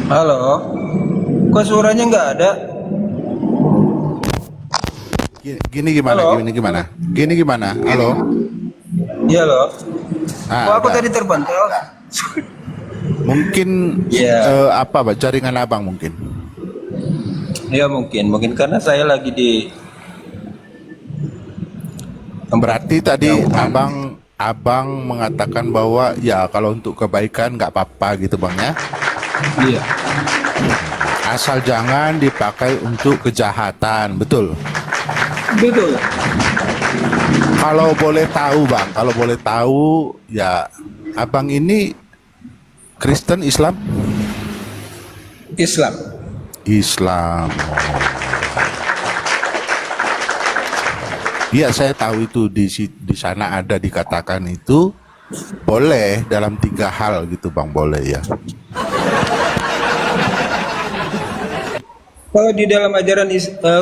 Halo, kok suaranya nggak ada? Gini gimana? Halo, Gini gimana? Gini gimana? Halo? iya loh. Kok aku Udah. tadi terbantal? Mungkin Iya, apa, Pak? Jaringan abang mungkin. ya mungkin karena saya lagi di tempat Berarti tadi jauhan. abang mengatakan bahwa ya kalau untuk kebaikan nggak apa-apa gitu bang ya. Iya, Asal jangan dipakai untuk kejahatan, betul. betul. Kalau boleh tahu bang, kalau boleh tahu ya abang ini Kristen Islam? Islam. Islam. Iya, saya tahu itu di sana ada dikatakan itu boleh dalam 3 hal gitu bang, boleh ya. Kalau di dalam ajaran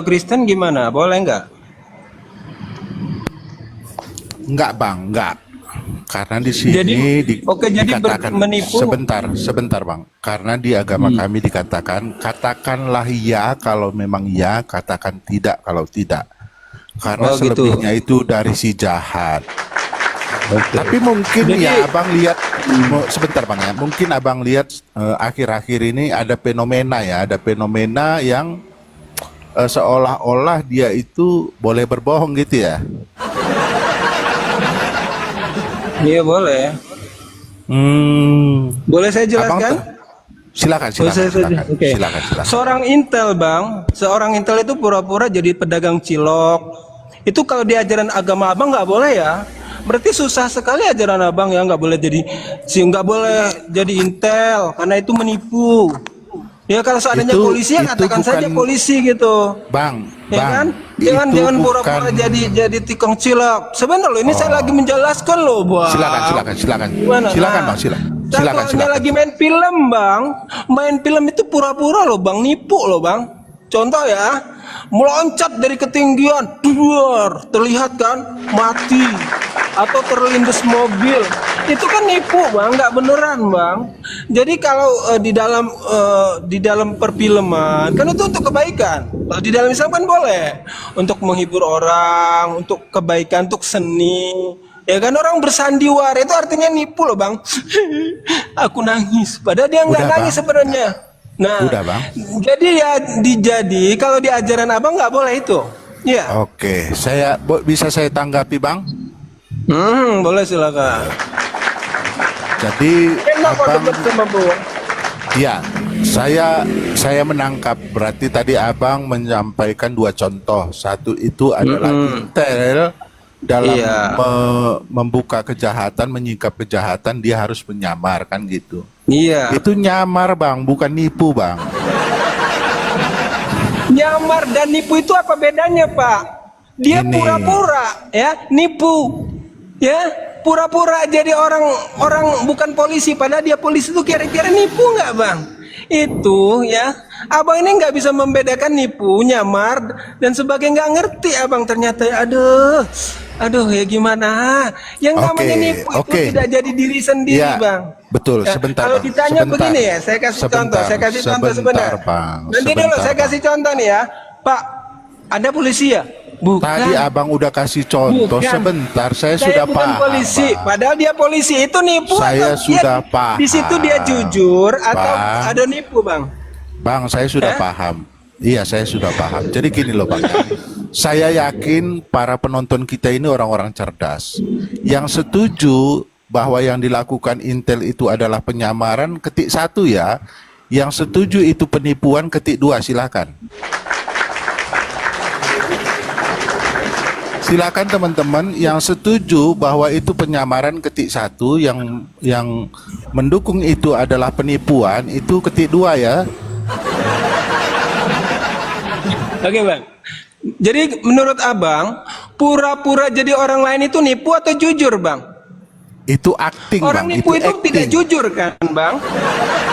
Kristen gimana? Boleh nggak? Enggak bang, enggak. Karena di Jadi, sini oke, jadi dikatakan menipu. sebentar bang. Karena di agama Hmm. kami dikatakan katakanlah ya kalau memang ya, katakan tidak kalau tidak. Karena Oh gitu. selebihnya itu dari si jahat. Oke. Tapi mungkin Jadi, ya abang lihat sebentar bang ya. Mungkin abang lihat akhir-akhir ini ada fenomena ya, ada fenomena yang seolah-olah dia itu boleh berbohong gitu ya. iya boleh. Hmm, Boleh saya abang jelaskan? silakan Boleh silakan saya saja. silakan Oke. silakan silakan. Seorang intel itu pura-pura jadi pedagang cilok. Itu kalau di ajaran agama abang nggak boleh ya. Berarti susah sekali ajaran abang ya, nggak boleh jadi intel karena itu menipu. Ya kalau seandainya polisi ya Itu katakan bukan saja polisi gitu. bang Ya bang kan? Jangan itu jangan bukan. pura-pura jadi tikung cilok. Sebentar loh, ini saya lagi Oh, menjelaskan loh, silakan Bang. silakan silakan Gimana? silakan Nah, bang silakan silakan contohnya silakan. lagi main film, Bang. Main film itu pura-pura loh, Bang. Nipu loh, Bang. Contoh ya, meloncat dari ketinggian, duar, terlihat kan, mati atau terlindas mobil. Itu kan nipu, Bang, nggak beneran, Bang. Jadi kalau di dalam perfilman kan itu untuk kebaikan. Kalau di dalam Islam kan boleh untuk menghibur orang, untuk kebaikan, untuk seni. Ya kan orang bersandiwara itu artinya nipu loh bang. Aku nangis, padahal dia nggak Udah nangis bang, sebenarnya. Nah, udah bang. jadi ya kalau di ajaran abang nggak boleh itu. Ya, Oke, bisa saya tanggapi bang. boleh silakan. Jadi Enak kok abang, debat sama bu. ya, saya menangkap berarti tadi abang menyampaikan 2 contoh. Satu itu adalah intel dalam Iya, membuka kejahatan, menyingkap kejahatan, dia harus menyamar kan gitu. iya. Itu nyamar bang, bukan nipu bang. Nyamar dan nipu itu apa bedanya, Pak? Dia Gini, pura-pura, ya, nipu, ya, pura-pura jadi orang bukan polisi, padahal dia polisi itu kira-kira nipu nggak, Bang? Itu, ya, abang ini nggak bisa membedakan nipu, nyamar, dan sebagai nggak ngerti, abang ternyata, aduh, ya gimana? Yang namanya oke, nipu itu oke. tidak jadi diri sendiri, Ya, Bang. betul. Ya, Sebentar kalau bang, ditanya sebentar, begini ya, saya kasih contoh, sebentar sebentar. bang, Nanti dulu sebentar saya bang. kasih contoh nih ya, Pak. Ada polisi ya? Tadi Bukan, abang udah kasih contoh, bukan. sebentar, saya Saya sudah bukan paham polisi, bang. padahal dia polisi. Itu nipu Saya atau sudah di situ dia paham, jujur atau bang. ada nipu, Bang? Bang, saya sudah Eh? paham. Iya, saya sudah paham. Jadi gini loh bang, saya yakin para penonton kita ini orang-orang cerdas. Yang setuju bahwa yang dilakukan Intel itu adalah penyamaran, ketik 1 ya. Yang setuju itu penipuan, ketik 2, silakan. Silakan teman-teman yang setuju bahwa itu penyamaran, ketik 1, yang mendukung itu adalah penipuan, itu ketik 2 ya. Oke, Bang. Jadi menurut Abang, pura-pura jadi orang lain itu nipu atau jujur, Bang? Itu acting Orang bang, nipu itu tidak acting. jujur kan, Bang?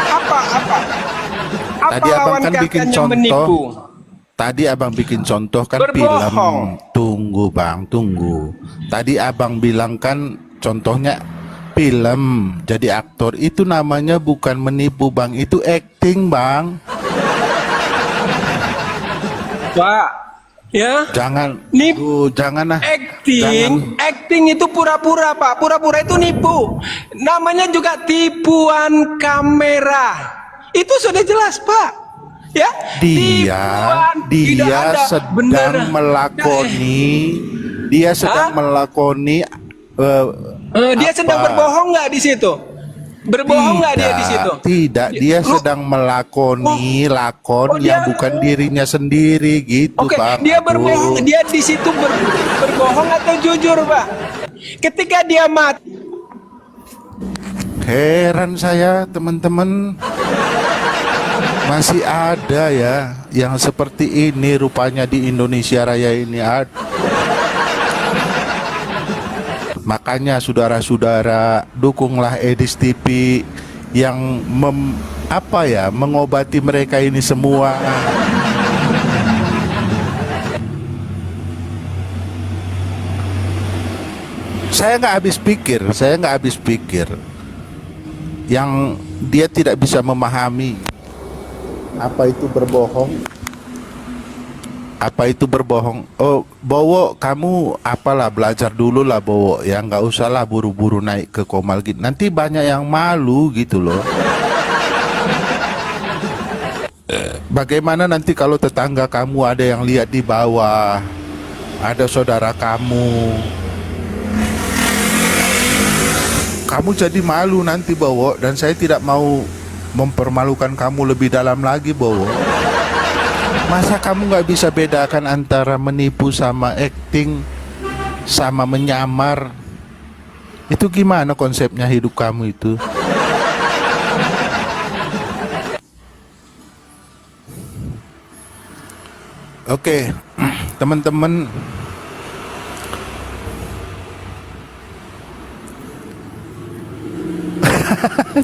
Apa apa? Apa Tadi abang lawan kan bikin katanya contoh. menipu? Tadi abang bikin contoh kan film. Berbohong. Tunggu bang, tunggu. Tadi abang bilang kan contohnya film, jadi aktor itu namanya bukan menipu bang, itu acting bang. Pak, ya. Jangan, jangan lah. Acting itu pura-pura, Pak. Pura-pura itu nipu. Namanya juga tipuan kamera. Itu sudah jelas, Pak. Ya, dia sedang melakoni, dia sedang melakoni. Dia sedang berbohong nggak di situ? Berbohong nggak dia di situ? Tidak, dia sedang melakoni lakon yang bukan dirinya sendiri gitu, Oke, Bang. dia berbohong, dia di situ berbohong atau jujur, Pak? Ketika dia mati. Heran saya, teman-teman. Masih ada ya yang seperti ini rupanya di Indonesia Raya ini ada. Makanya saudara-saudara, dukunglah Edis TV yang mengobati mereka ini semua. Saya nggak habis pikir yang dia tidak bisa memahami apa itu berbohong. Apa itu berbohong? Oh, Bowo, kamu apalah, belajar dulu lah Bowo, ya nggak usah lah buru-buru naik ke Komal gitu. Nanti banyak yang malu gitu loh. Bagaimana nanti kalau tetangga kamu ada yang lihat di bawah, ada saudara kamu jadi malu nanti Bowo, dan saya tidak mau mempermalukan kamu lebih dalam lagi Bowo. Masa kamu nggak bisa bedakan antara menipu sama acting sama menyamar? Itu gimana konsepnya hidup kamu itu? Oke, teman-teman.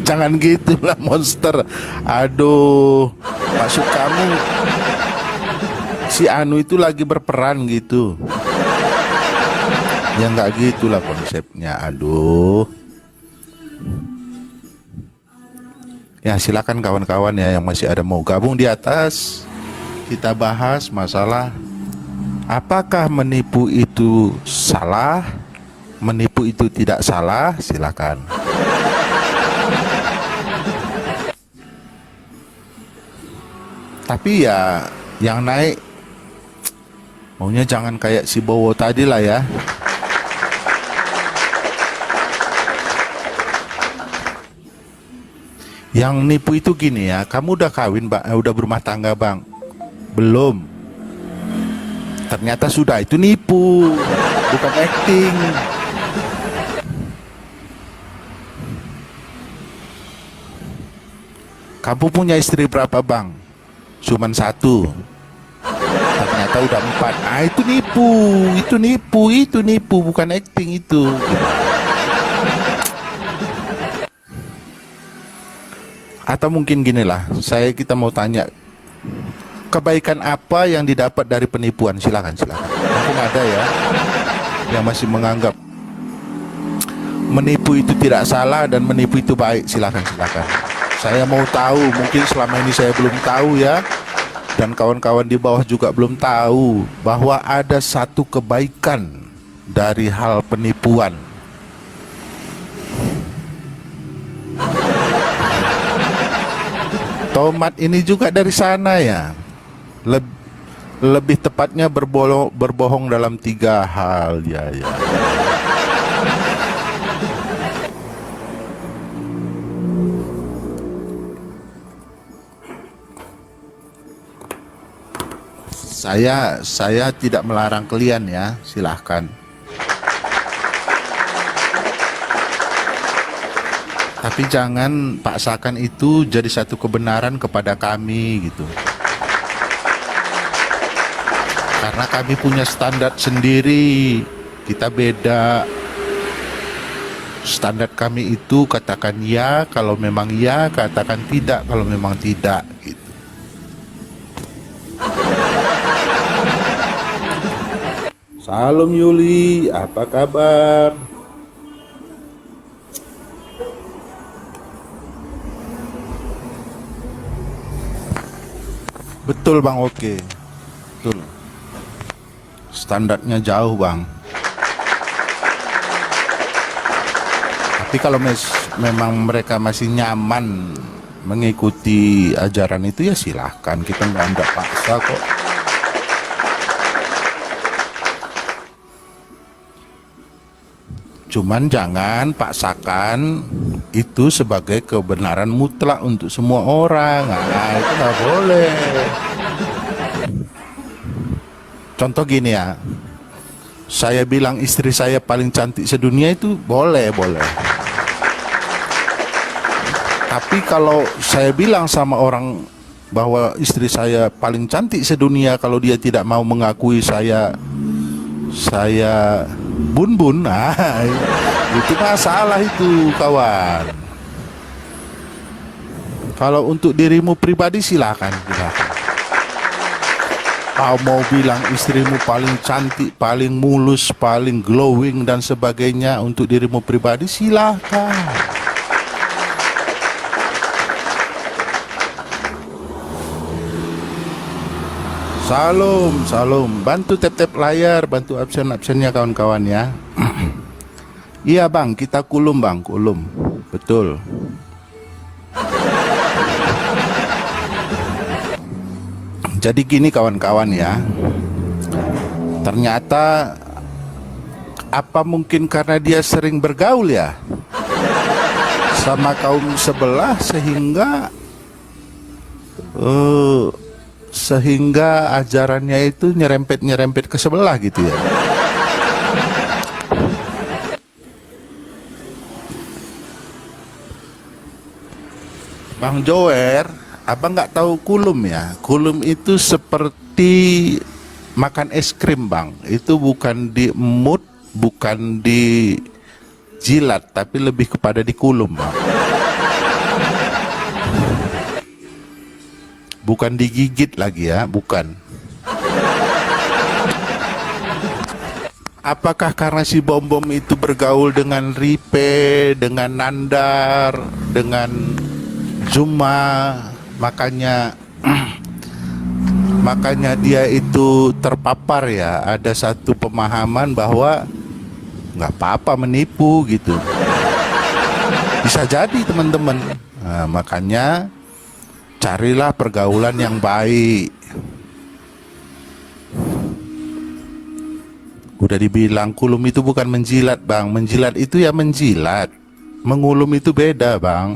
Jangan gitulah monster. Aduh, maksud kamu si Anu itu lagi berperan gitu? Ya nggak gitulah konsepnya. Aduh. Ya silakan kawan-kawan ya yang masih ada mau gabung di atas. Kita bahas masalah apakah menipu itu salah, menipu itu tidak salah. Silakan. Tapi ya yang naik maunya jangan kayak si Bowo tadi lah ya. Yang nipu itu gini ya, kamu udah kawin Mbak, udah berumah tangga Bang? Belum. Ternyata sudah, itu nipu, bukan acting. Kamu punya istri berapa Bang? Cuman 1. Ternyata udah 4. Ah itu nipu, bukan acting itu. Atau mungkin gini lah, kita mau tanya, kebaikan apa yang didapat dari penipuan? Silakan. Mungkin ada ya yang masih menganggap menipu itu tidak salah dan menipu itu baik. Silakan. Saya mau tahu, mungkin selama ini saya belum tahu ya, dan kawan-kawan di bawah juga belum tahu bahwa ada satu kebaikan dari hal penipuan. Tomat ini juga dari sana ya. Lebih tepatnya berbohong dalam 3 hal ya. Saya tidak melarang kalian ya, silahkan. Tapi jangan paksakan itu jadi satu kebenaran kepada kami gitu. Karena kami punya standar sendiri, kita beda. Standar kami itu katakan ya kalau memang ya, katakan tidak kalau memang tidak gitu. Salam Yuli, apa kabar? Betul bang, oke. Betul. Standarnya jauh bang. Tapi kalau memang mereka masih nyaman mengikuti ajaran itu ya silahkan, kita nggak paksa kok. Cuman jangan paksakan itu sebagai kebenaran mutlak untuk semua orang. Nah, itu nggak boleh. Contoh gini ya, saya bilang istri saya paling cantik sedunia itu boleh. Tapi kalau saya bilang sama orang bahwa istri saya paling cantik sedunia, kalau dia tidak mau mengakui saya bun-bun, nah itu masalah itu kawan. Kalau untuk dirimu pribadi silakan. Kau mau bilang istrimu paling cantik, paling mulus, paling glowing dan sebagainya untuk dirimu pribadi, silakan. Salam. Bantu tap-tap layar, bantu absen-absennya kawan-kawan ya. Iya bang, kita kulum bang, kulum. Betul. Jadi gini kawan-kawan ya. Ternyata apa mungkin karena dia sering bergaul ya sama kaum sebelah sehingga ajarannya itu nyerempet ke sebelah gitu ya. Bang Jower, abang nggak tahu kulum ya? Kulum itu seperti makan es krim bang. Itu bukan diemut, bukan dijilat, tapi lebih kepada dikulum bang. Bukan digigit lagi ya, bukan. Apakah karena si Bom-Bom itu bergaul dengan Ripe, dengan Nandar, dengan Zuma, makanya dia itu terpapar ya. Ada satu pemahaman bahwa nggak apa-apa menipu gitu. Bisa jadi teman-teman. Nah, makanya carilah pergaulan yang baik. Udah dibilang kulum itu bukan menjilat bang. Menjilat itu ya menjilat. Mengulum itu beda bang.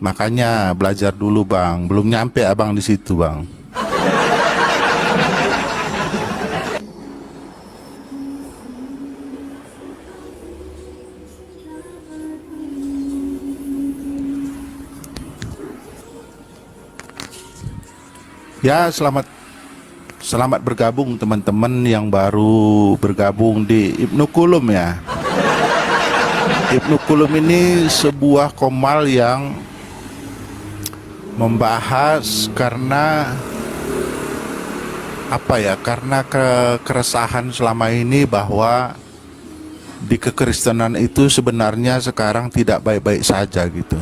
Makanya belajar dulu bang. Belum nyampe abang di situ bang. Ya, selamat bergabung teman-teman yang baru bergabung di Ibnu Kulum ya. Ibnu Kulum ini sebuah komal yang membahas karena apa ya? Karena keresahan selama ini bahwa di kekristenan itu sebenarnya sekarang tidak baik-baik saja gitu.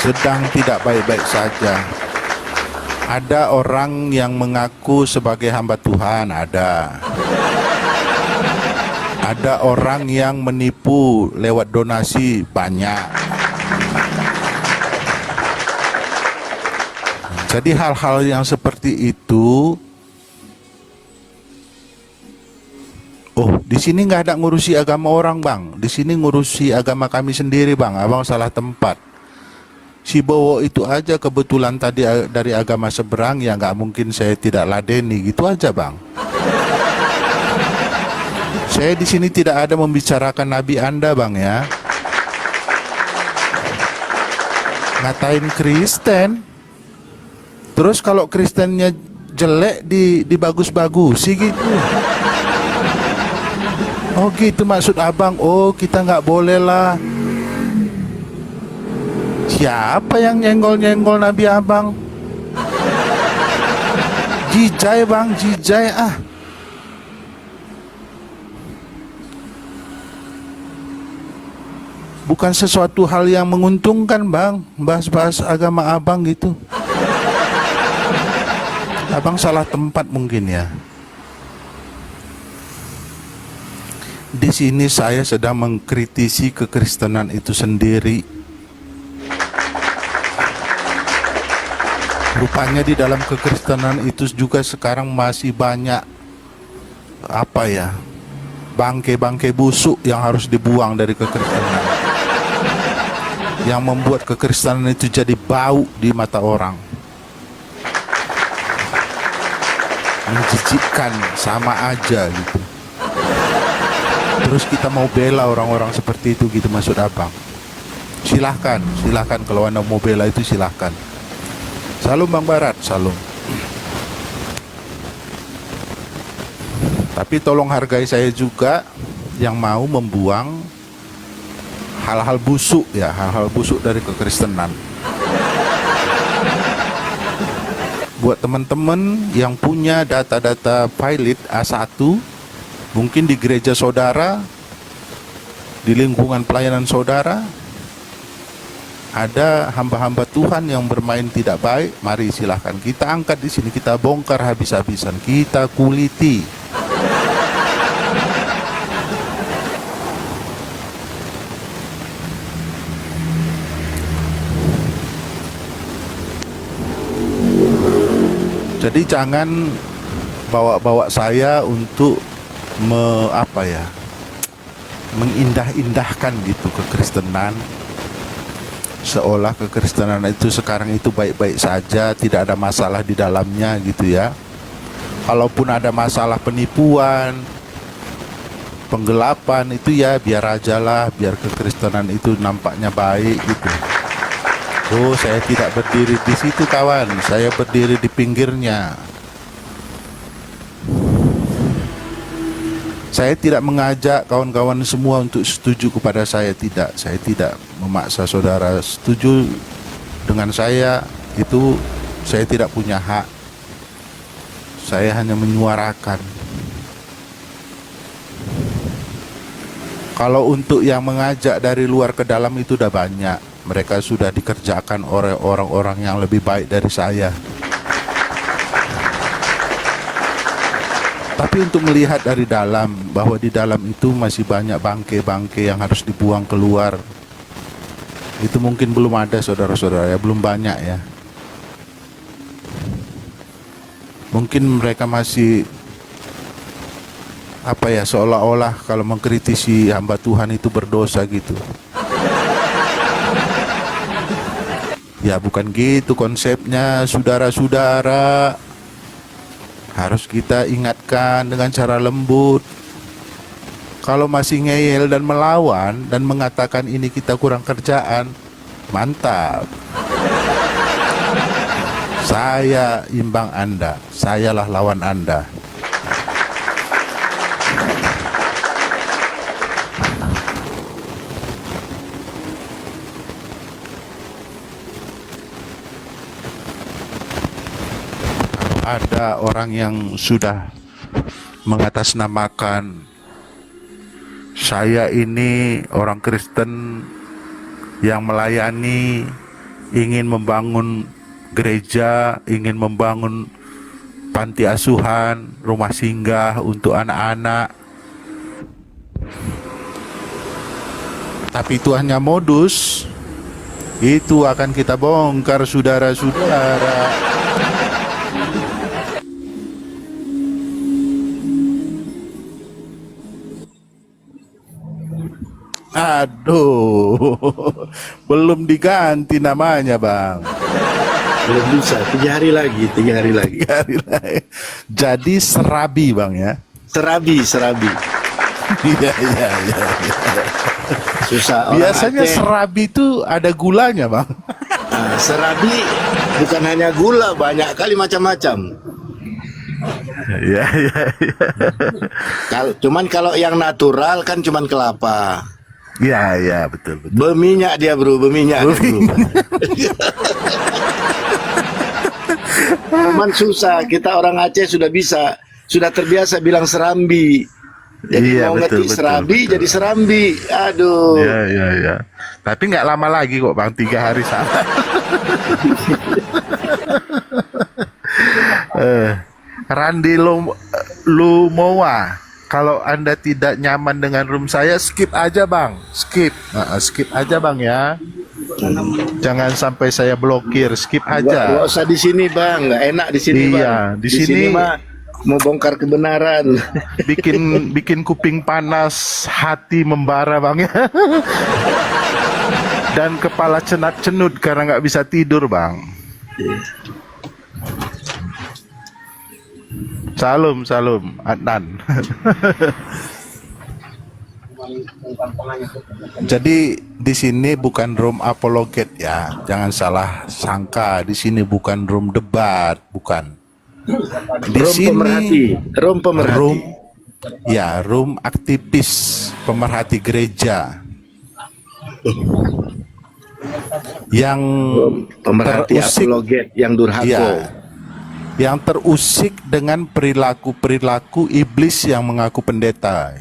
Sedang tidak baik-baik saja. Ada orang yang mengaku sebagai hamba Tuhan, ada. Ada orang yang menipu lewat donasi, banyak. Jadi hal-hal yang seperti itu, di sini nggak ada ngurusi agama orang bang. Di sini ngurusi agama kami sendiri bang. Abang salah tempat. Si Bowo itu aja kebetulan tadi dari agama seberang, ya nggak mungkin saya tidak ladeni, gitu aja bang. Saya di sini tidak ada membicarakan Nabi Anda bang ya. Ngatain Kristen. Terus kalau Kristennya jelek dibagus-bagusi gitu. Oh gitu maksud abang. Oh kita nggak boleh lah. Siapa yang nyenggol-nyenggol Nabi abang? Jijai bang, jijai ah. bukan sesuatu hal yang menguntungkan, Bang, bahas-bahas agama abang gitu. Abang salah tempat mungkin ya. Di sini saya sedang mengkritisi kekristenan itu sendiri. Rupanya di dalam kekristenan itu juga sekarang masih banyak bangkai-bangkai busuk yang harus dibuang dari kekristenan, yang membuat kekristenan itu jadi bau di mata orang, menjijikkan, sama aja gitu. Terus kita mau bela orang-orang seperti itu gitu, maksud abang? Silahkan kalau anda mau bela itu silahkan. Salam Bang Barat, salam. Tapi tolong hargai saya juga yang mau membuang hal-hal busuk ya, hal-hal busuk dari kekristenan. Buat teman-teman yang punya data-data pilot A1, mungkin di gereja saudara, di lingkungan pelayanan saudara, ada hamba-hamba Tuhan yang bermain tidak baik. Mari silahkan kita angkat di sini, kita bongkar habis-habisan, kita kuliti. Jadi jangan bawa-bawa saya untuk mengindah-indahkan gitu kekristenan, seolah kekristenan itu sekarang itu baik-baik saja, tidak ada masalah di dalamnya gitu ya. Kalaupun ada masalah penipuan, penggelapan, itu ya biar aja lah, biar kekristenan itu nampaknya baik gitu. Oh, saya tidak berdiri di situ kawan, saya berdiri di pinggirnya. Saya tidak mengajak kawan-kawan semua untuk setuju kepada saya, tidak. Saya tidak memaksa saudara setuju dengan saya, itu saya tidak punya hak. Saya hanya menyuarakan. Kalau untuk yang mengajak dari luar ke dalam itu udah banyak. Mereka sudah dikerjakan oleh orang-orang yang lebih baik dari saya. Tapi untuk melihat dari dalam, bahwa di dalam itu masih banyak bangkai-bangkai yang harus dibuang keluar, itu mungkin belum ada saudara-saudara ya, belum banyak ya. Mungkin mereka masih seolah-olah kalau mengkritisi hamba Tuhan itu berdosa gitu. Ya bukan gitu konsepnya, saudara-saudara. Harus kita ingatkan dengan cara lembut. Kalau masih ngeyel dan melawan dan mengatakan ini kita kurang kerjaan, mantap. Saya imbang Anda, sayalah lawan Anda. Ada orang yang sudah mengatasnamakan saya ini orang Kristen yang melayani, ingin membangun gereja, ingin membangun panti asuhan, rumah singgah untuk anak-anak. Tapi itu hanya modus. Itu akan kita bongkar saudara-saudara. Aduh, belum diganti namanya Bang. Belum bisa, 3 hari lagi. 3 hari lagi. Jadi serabi Bang ya. Serabi. Iya. Susah. Biasanya Aceh, serabi itu ada gulanya Bang. serabi bukan hanya gula, banyak kali macam-macam. Iya. Cuman kalau yang natural kan cuman kelapa. Iya, betul. Berminyak dia bro, berminyak. Cuman susah, kita orang Aceh sudah terbiasa bilang serambi. Jadi Iya, mau betul, ngetik betul, Serabi betul. jadi Serambi. Aduh. Ya, ya, ya. Tapi nggak lama lagi kok Bang, 3 hari salah. Randi Lumowa, kalau Anda tidak nyaman dengan room saya, skip aja Bang, skip aja Bang ya. Jangan sampai saya blokir, skip Nggak aja. usah di sini bang, nggak enak di sini bang. Iya, di sini mah mau bongkar kebenaran. bikin kuping panas, hati membara Bang ya. Dan kepala cenut karena nggak bisa tidur Bang. Salam Adnan. Jadi di sini bukan room apologet ya, jangan salah sangka. Di sini bukan room debat, bukan. Di Rom pemerhati. Room aktivis pemerhati gereja yang Pemerhati terusik, apologet yang durhaka. ya, yang terusik dengan perilaku iblis yang mengaku pendeta.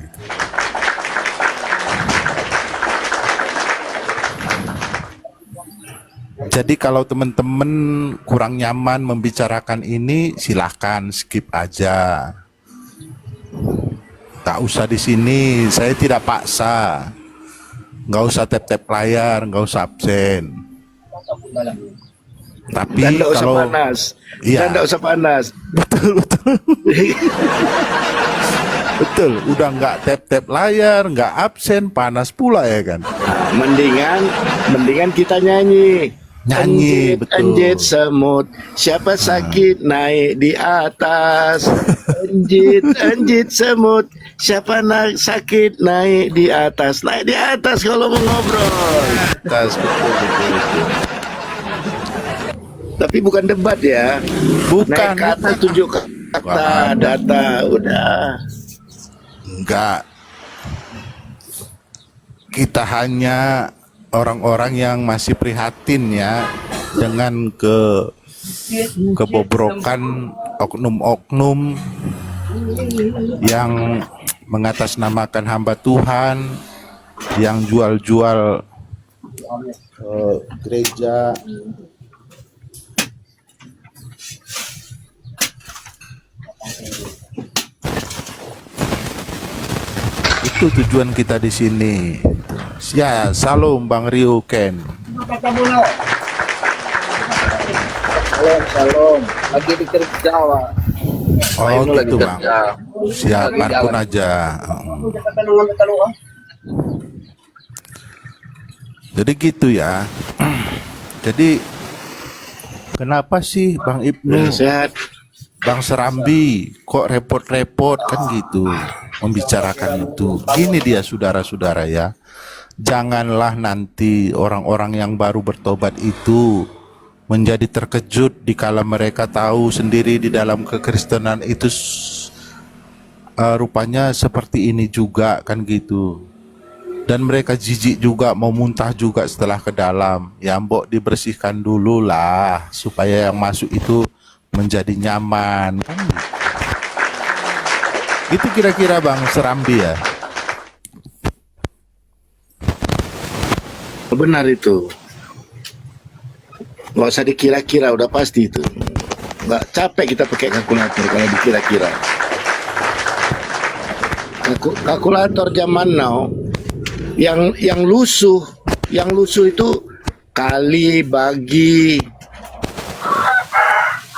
Jadi kalau teman-teman kurang nyaman membicarakan ini, silahkan skip aja. Tak usah di sini, saya tidak paksa. Nggak usah tap-tap layar, nggak usah absen. Tapi Dan nggak usah kalau panas. Iya. Dan nggak usah panas. betul. Betul, udah nggak tap-tap layar, nggak absen, panas pula ya kan. Nah, mendingan kita nyanyi. Nyanyi, betul. Anjit semut, siapa sakit naik di atas. Anjit semut, siapa sakit naik di atas. Naik di atas kalau mau ngobrol. betul. Tapi bukan debat ya. Bukan, Naik ke atas, tunjuk fakta, data, udah. enggak. Kita hanya orang-orang yang masih prihatin ya dengan kebobrokan oknum-oknum yang mengatasnamakan hamba Tuhan, yang jual-jual gereja. Itu tujuan kita di sini. Ya, salam Bang Rio Ken. Salam. Lagi dikerja, Pak. Oh Ini lagi gitu Bang. kerja. Siap, Lagi Markun jalan. aja. Jadi gitu ya. Jadi kenapa sih Bang Ibnu, Sehat. Bang Serambi kok repot-repot kan gitu membicarakan itu. Gini dia saudara-saudara ya. Janganlah nanti orang-orang yang baru bertobat itu menjadi terkejut dikala mereka tahu sendiri di dalam kekristenan itu rupanya seperti ini juga kan gitu. Dan mereka jijik juga, mau muntah juga setelah ke dalam. Ya mbok dibersihkan dulu lah supaya yang masuk itu menjadi nyaman kan gitu. Itu kira-kira Bang Serambi ya. Benar itu. Nggak usah dikira-kira, udah pasti itu. Nggak capek kita pakai kalkulator kalau dikira-kira. Kalkulator zaman now yang lusuh itu kali bagi,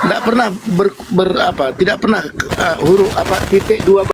tidak pernah tidak pernah huruf titik dua